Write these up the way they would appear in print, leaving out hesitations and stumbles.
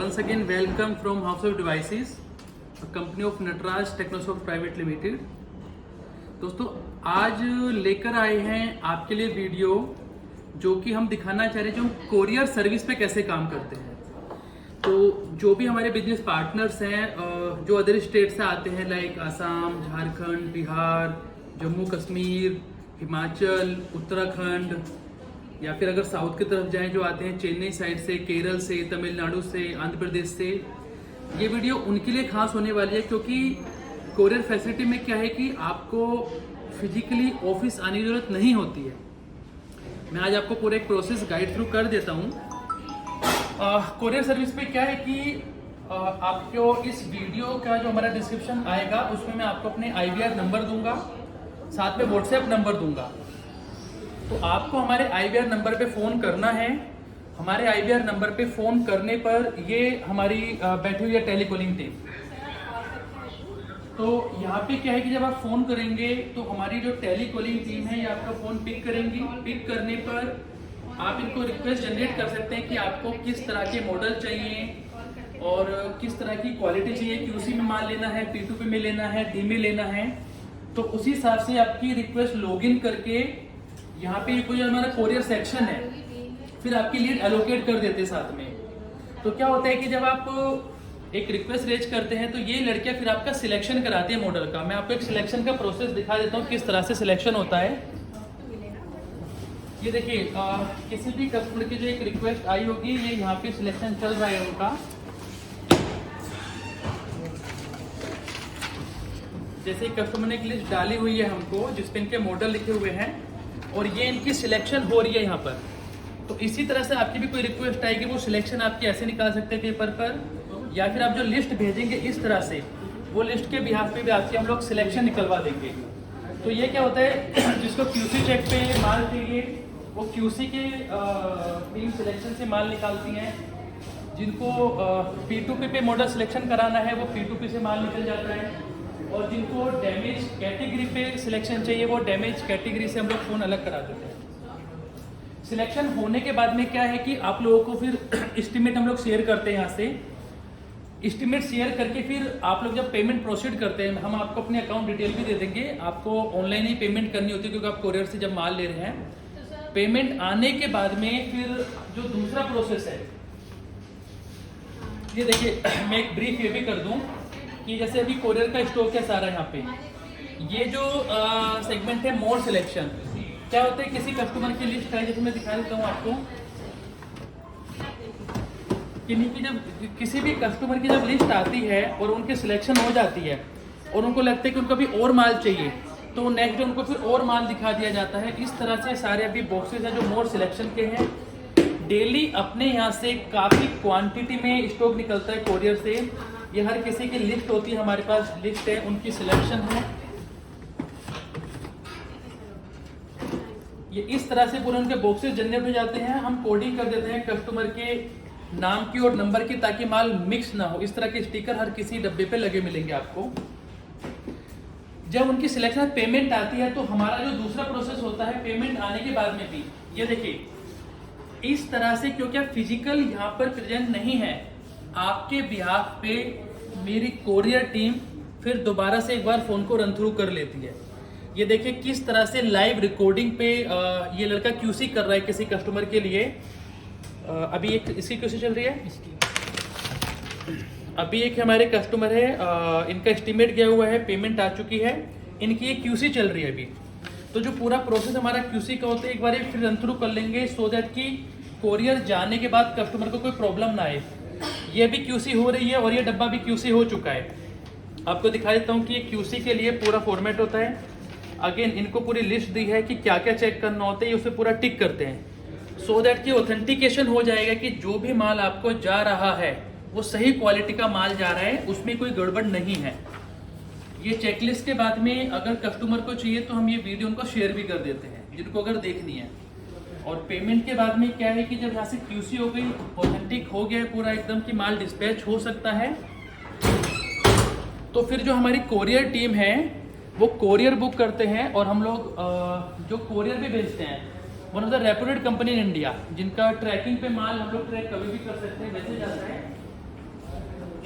Once again, welcome from House of Devices, a company of Nataraj Technosoft Private Limited. दोस्तों आज लेकर आए हैं आपके लिए वीडियो जो कि हम दिखाना चाह रहे हैं जो हम कोरियर सर्विस पे कैसे काम करते हैं। तो जो भी हमारे बिजनेस पार्टनर्स हैं जो अदर स्टेट से आते हैं लाइक असम, झारखंड, बिहार, जम्मू कश्मीर, हिमाचल, उत्तराखंड या फिर अगर साउथ की तरफ जाएं जो आते हैं चेन्नई साइड से, केरल से, तमिलनाडु से, आंध्र प्रदेश से, ये वीडियो उनके लिए खास होने वाली है क्योंकि कोरियर फैसिलिटी में क्या है कि आपको फिजिकली ऑफिस आने की जरूरत नहीं होती है। मैं आज आपको पूरा एक प्रोसेस गाइड थ्रू कर देता हूँ। कोरियर सर्विस पे क्या है कि आपको इस वीडियो का जो हमारा डिस्क्रिप्शन आएगा उसमें मैं आपको अपने IVR नंबर दूंगा, साथ में व्हाट्सएप नंबर दूंगा। तो आपको हमारे IVR नंबर पे फ़ोन करना है। हमारे IVR नंबर पे फ़ोन करने पर ये हमारी बैठी हुई है टेलीकॉलिंग टीम। तो यहाँ पे क्या है कि जब आप फ़ोन करेंगे तो हमारी जो टेलीकॉलिंग टीम है ये आपका फ़ोन पिक करेंगी। पिक करने पर आप इनको रिक्वेस्ट जनरेट कर सकते हैं कि आपको किस तरह के मॉडल चाहिए और किस तरह की क्वालिटी चाहिए, QC में माल लेना है, P2P में लेना है, D में लेना है। तो उसी हिसाब से आपकी रिक्वेस्ट लॉगिन करके यहाँ पे कोई हमारा कोरियर सेक्शन है, फिर आपकी लीड एलोकेट कर देते हैं साथ में। तो क्या होता है कि जब आप एक रिक्वेस्ट रेज करते हैं तो ये लड़कियां फिर आपका सिलेक्शन कराती है मॉडल का। मैं आपको एक सिलेक्शन का प्रोसेस दिखा देता हूँ किस तरह से सिलेक्शन होता है। ये देखिए किसी भी कस्टमर की जो एक रिक्वेस्ट आई होगी ये यहाँ पे सिलेक्शन चल रहा है उनका। जैसे कस्टमर ने एक लिस्ट डाली हुई है हमको जिसपे इनके मॉडल लिखे हुए हैं और ये इनकी सिलेक्शन हो रही है यहाँ पर। तो इसी तरह से आपकी भी कोई रिक्वेस्ट आएगी, वो सिलेक्शन आपकी ऐसे निकाल सकते हैं पेपर पर, या फिर आप जो लिस्ट भेजेंगे इस तरह से वो लिस्ट के बिहाफ पे भी आपकी हम लोग सिलेक्शन निकलवा देंगे। तो ये क्या होता है जिसको QC चेक पे माल चाहिए वो QC के टीम सिलेक्शन से माल निकालती हैं। जिनको P2P पे मॉडल सिलेक्शन कराना है वो P2P से माल निकल जाता है और जिनको डैमेज कैटेगरी पे सिलेक्शन चाहिए वो डैमेज कैटेगरी से हम लोग फ़ोन अलग करा देते हैं। सिलेक्शन होने के बाद में क्या है कि आप लोगों को फिर एस्टिमेट हम लोग शेयर करते हैं। यहाँ से एस्टिमेट शेयर करके फिर आप लोग जब पेमेंट प्रोसीड करते हैं हम आपको अपने अकाउंट डिटेल भी दे देंगे। आपको ऑनलाइन ही पेमेंट करनी होती है क्योंकि आप कोरियर से जब माल ले रहे हैं। पेमेंट आने के बाद में फिर जो दूसरा प्रोसेस है ये देखिए मैं एक ब्रीफ ये भी कर दूँ कि जैसे अभी कोरियर का स्टॉक है सारा यहाँ पे। ये जो सेगमेंट है मोर सिलेक्शन, क्या होता है किसी कस्टमर की लिस्ट है, जैसे मैं दिखा देता हूँ आपको कि जब किसी भी कस्टमर की जब लिस्ट आती है और उनकी सिलेक्शन हो जाती है और उनको लगता है कि उनको अभी और माल चाहिए तो नेक्स्ट उनको फिर और माल दिखा दिया जाता है। इस तरह से सारे अभी बॉक्सेस हैं जो मोर सिलेक्शन के हैं। डेली अपने यहाँ से काफ़ी क्वांटिटी में स्टॉक निकलता है कोरियर से। ये हर किसी की लिस्ट होती है, हमारे पास लिस्ट है, उनकी सिलेक्शन है। ये इस तरह से पूरे उनके बॉक्सेस जनरेट हो जाते हैं। हम कोडिंग कर देते हैं कस्टमर के नाम की और नंबर की ताकि माल मिक्स ना हो। इस तरह के स्टिकर हर किसी डब्बे पे लगे मिलेंगे आपको। जब उनकी सिलेक्शन पेमेंट आती है तो हमारा जो दूसरा प्रोसेस होता है पेमेंट आने के बाद में भी ये देखिए इस तरह से, क्योंकि आप फिजिकल यहाँ पर प्रेजेंट नहीं है, आपके बिहाफ पे मेरी कोरियर टीम फिर दोबारा से एक बार फोन को रन थ्रू कर लेती है। ये देखिए किस तरह से लाइव रिकॉर्डिंग पे ये लड़का QC कर रहा है किसी कस्टमर के लिए। अभी एक इसकी QC चल रही है। अभी एक हमारे कस्टमर है, इनका एस्टिमेट गया हुआ है, पेमेंट आ चुकी है, इनकी ये QC चल रही है अभी। तो जो पूरा प्रोसेस हमारा QC का होता है एक बार फिर रन थ्रू कर लेंगे सो दैट कि कोरियर जाने के बाद कस्टमर को कोई प्रॉब्लम ना आए। ये भी QC हो रही है और ये डब्बा भी QC हो चुका है। आपको दिखा देता हूँ कि ये QC के लिए पूरा फॉर्मेट होता है। अगेन इनको पूरी लिस्ट दी है कि क्या क्या चेक करना होता है, ये उसे पूरा टिक करते हैं सो दैट कि ऑथेंटिकेशन हो जाएगा कि जो भी माल आपको जा रहा है वो सही क्वालिटी का माल जा रहा है, उसमें कोई गड़बड़ नहीं है। ये चेकलिस्ट के बाद में अगर कस्टमर को चाहिए तो हम ये वीडियो उनको शेयर भी कर देते हैं जिनको अगर देखनी है। और पेमेंट के बाद में क्या है कि जब यहाँ से QC हो गई, ऑथेंटिक हो गया पूरा एकदम कि माल डिस्पैच हो सकता है, तो फिर जो हमारी कोरियर टीम है वो कोरियर बुक करते हैं और हम लोग जो कोरियर भी भेजते हैं one of the reputed company in India जिनका ट्रैकिंग पे माल हम लोग ट्रैक कभी भी कर सकते हैं, वैसे जाता है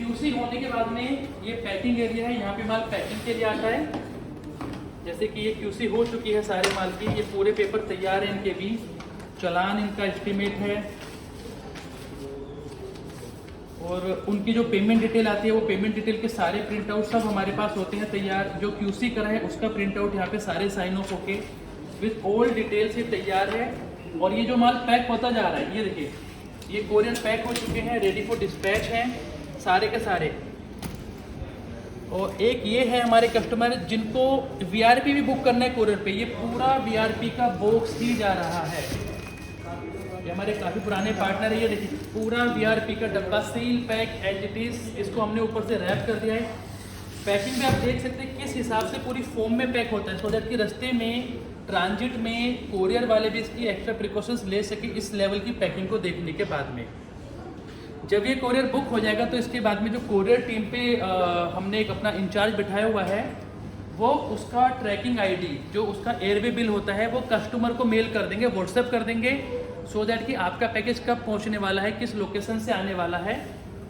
क्यूसी होने के बाद में ये पैकिंग एरिया है, यहाँ पे माल पैकिंग के लिए आता है। जैसे कि ये क्यूसी हो चुकी है सारे माल की, ये पूरे पेपर तैयार है, इनके भी चालान इनका एस्टीमेट है और उनकी जो पेमेंट डिटेल आती है वो पेमेंट डिटेल के सारे प्रिंट आउट सब हमारे पास होते हैं तैयार। जो क्यूसी करा है उसका प्रिंट आउट यहाँ पे सारे साइन ऑफ होके विद ऑल डिटेल से तैयार है। और ये जो माल पैक होता जा रहा है, ये देखिए ये कोरियर पैक हो चुके हैं, रेडी फॉर डिस्पैच हैं सारे के सारे। और एक ये है हमारे कस्टमर जिनको वीआरपी भी बुक करना है कोरियर पे, ये पूरा वीआरपी का बॉक्स ही जा रहा है। ये हमारे काफ़ी पुराने पार्टनर है, ये देखिए पूरा वीआरपी का डब्बा seal pack as it is, इसको हमने ऊपर से रैप कर दिया है। पैकिंग में आप देख सकते हैं किस हिसाब से पूरी फोम में पैक होता है, सो दैट कि रास्ते में ट्रांजिट में कोरियर वाले भी इसकी एक्स्ट्रा प्रिकॉशंस ले सके इस लेवल की पैकिंग को देखने के बाद में। जब ये कोरियर बुक हो जाएगा तो इसके बाद में जो कोरियर टीम पे हमने एक अपना इंचार्ज बिठाया हुआ है, वो उसका ट्रैकिंग आईडी जो उसका एयरवे बिल होता है वो कस्टमर को मेल कर देंगे, व्हाट्सएप कर देंगे, सो दैट कि आपका पैकेज कब पहुंचने वाला है, किस लोकेशन से आने वाला है,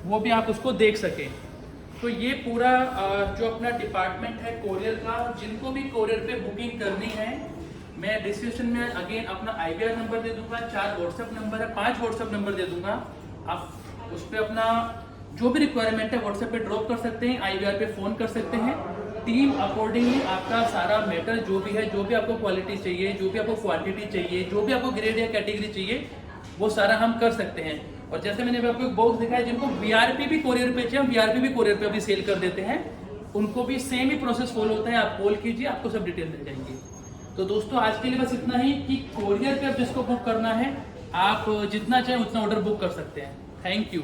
वो भी आप उसको देख सकें। तो ये पूरा जो अपना डिपार्टमेंट है कोरियर का, जिनको भी कोरियर पे बुकिंग करनी है, मैं डिस्क्रिप्शन में अगेन अपना IVR नंबर दे दूंगा, 4 व्हाट्सएप नंबर है, 5 व्हाट्सएप नंबर दे दूंगा। आप उस पर अपना जो भी रिक्वायरमेंट है व्हाट्सएप पे ड्रॉप कर सकते हैं, IVR पे फ़ोन कर सकते हैं। टीम अकॉर्डिंगली आपका सारा मैटर जो भी है, जो भी आपको क्वालिटी चाहिए, जो भी आपको क्वांटिटी चाहिए, जो भी आपको ग्रेड या कैटेगरी चाहिए, वो सारा हम कर सकते हैं। और जैसे मैंने आपको एक बॉक्स दिखाया, जिनको वीआरपी भी कोरियर पे चाहिए, हम वीआरपी भी कोरियर पे अभी सेल कर देते हैं, उनको भी सेम ही प्रोसेस फॉलो होता है। आप कॉल कीजिए, आपको सब डिटेल मिल जाएंगी। तो दोस्तों आज के लिए बस इतना ही कि कोरियर पे जिसको बुक करना है, आप जितना चाहे उतना ऑर्डर बुक कर सकते हैं। Thank you.